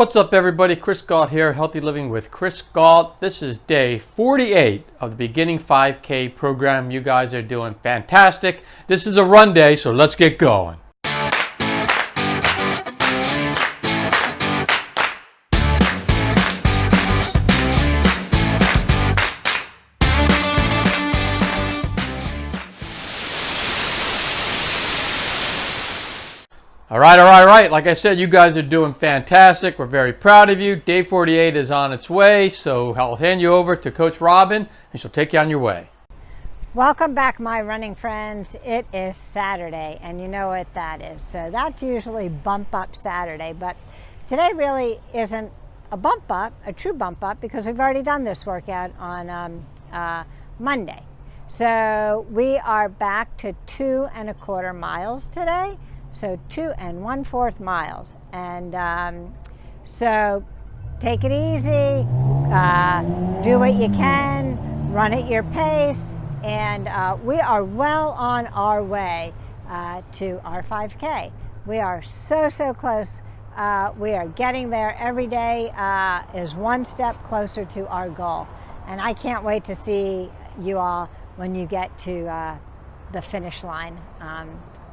What's up everybody, Chris Gault here, Healthy Living with Chris Gault. This is day 48 of the beginning 5K program. You guys are doing fantastic. This is a run day, so let's get going. All right. Like I said, you guys are doing fantastic. We're very proud of you. Day 48 is on its way, so I'll hand you over to Coach Robin, and she'll take you on your way. Welcome back, my running friends. It is Saturday, and you know what that is. So that's usually bump up Saturday, but today really isn't a bump up, a true bump up, because we've already done this workout on Monday. So we are back to 2 1/4 miles today. So 2 1/4 miles, and so take it easy, do what you can, run at your pace, and we are well on our way to our 5K. We are so close. We are getting there. Every day is one step closer to our goal, and I can't wait to see you all when you get to the finish line.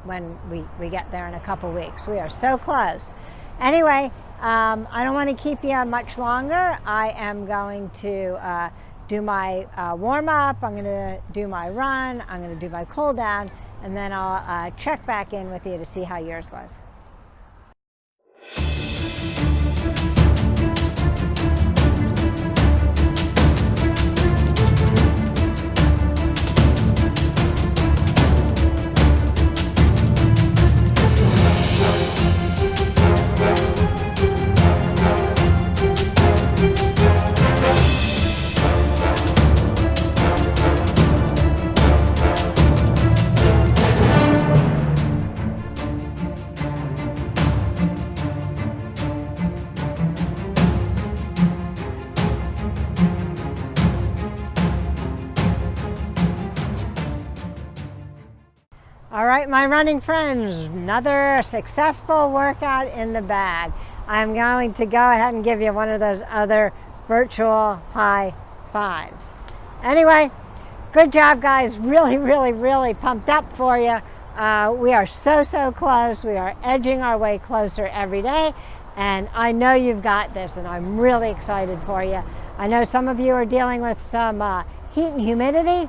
When we get there in a couple weeks. We are so close. Anyway, I don't want to keep you much longer. I am going to do my warm-up. I'm going to do my run. I'm going to do my cool down, and then I'll check back in with you to see how yours was. All right, my running friends, another successful workout in the bag. I'm going to go ahead and give you one of those other virtual high fives. Anyway, good job, guys. Really pumped up for you. We are so close. We are edging our way closer every day, and I know you've got this, and I'm really excited for you. I know some of you are dealing with some heat and humidity,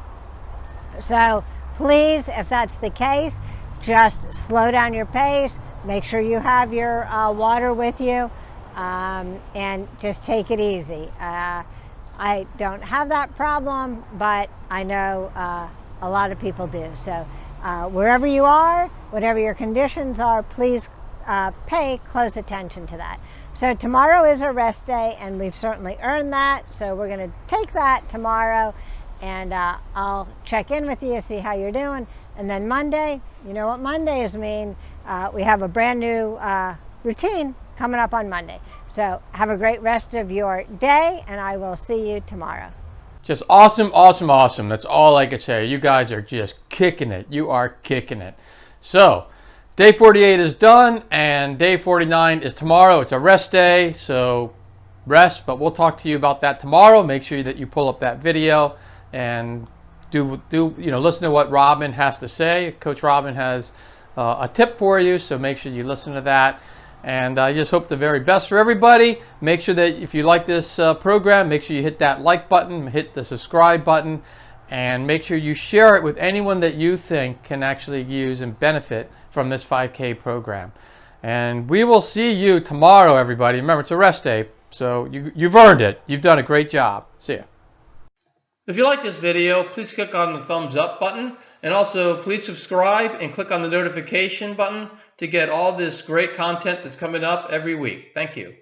so please, if that's the case, just slow down your pace. Make sure you have your water with you, and just take it easy. I don't have that problem, but I know a lot of people do. So wherever you are, whatever your conditions are, please pay close attention to that. So tomorrow is a rest day, and we've certainly earned that. So we're going to take that tomorrow, and I'll check in with you, see how you're doing. And then Monday, you know what Mondays mean. We have a brand new routine coming up on Monday. So have a great rest of your day, and I will see you tomorrow. Just awesome. That's all I can say. You guys are just kicking it. You are kicking it. So day 48 is done, and day 49 is tomorrow. It's a rest day, so rest, but we'll talk to you about that tomorrow. Make sure that you pull up that video and listen to what Robin has to say. Coach Robin has a tip for you, so make sure you listen to that. And I just hope the very best for everybody. Make sure that if you like this program, make sure you hit that like button, hit the subscribe button, and make sure you share it with anyone that you think can actually use and benefit from this 5K program. And we will see you tomorrow, everybody. Remember, it's a rest day, so you've earned it. You've done a great job. See ya. If you like this video, please click on the thumbs up button, and also please subscribe and click on the notification button to get all this great content that's coming up every week. Thank you.